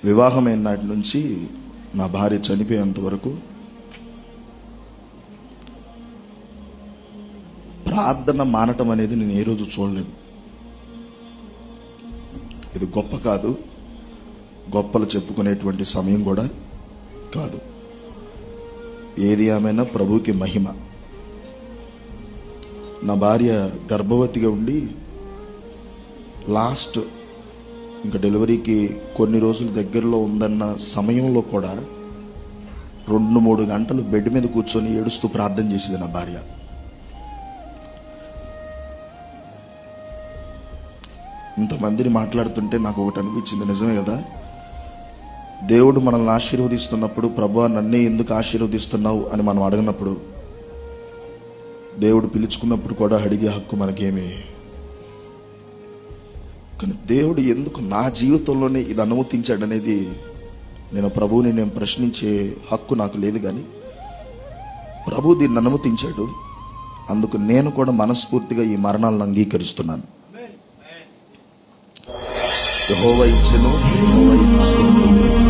వివాహమైన నాటి నుంచి నా భార్య చనిపోయేంత వరకు ప్రార్థన మానటం అనేది నేను ఏ రోజు చూడలేదు. ఇది గొప్ప కాదు, గొప్పలు చెప్పుకునేటువంటి సమయం కూడా కాదు. ఏది ఏమైనా ప్రభువుకి మహిమ. నా భార్య గర్భవతిగా ఉండి లాస్ట్ ఇంకా డెలివరీకి కొన్ని రోజులు దగ్గరలో ఉందన్న సమయంలో కూడా 2-3 గంటలు బెడ్ మీద కూర్చొని ఏడుస్తూ ప్రార్థన చేసేది నా భార్య. ఇంతమందిని మాట్లాడుతుంటే నాకు ఒకటి అనిపించింది, నిజమే కదా. దేవుడు మనల్ని ఆశీర్వదిస్తున్నప్పుడు ప్రభువా నన్నే ఎందుకు ఆశీర్వదిస్తున్నావు అని మనం అడగనప్పుడు, దేవుడు పిలుచుకున్నప్పుడు కూడా అడిగే హక్కు మనకేమీ. కానీ దేవుడు ఎందుకు నా జీవితంలోనే ఇది అనుమతించాడనేది నేను ప్రభువుని ప్రశ్నించే హక్కు నాకు లేదు. కానీ ప్రభు దీన్ని అనుమతించాడు. అందుకు నేను కూడా మనస్ఫూర్తిగా ఈ మరణాలను అంగీకరిస్తున్నాను. యెహోవా ఇచ్చెను, యెహోవా తీసుకొనును.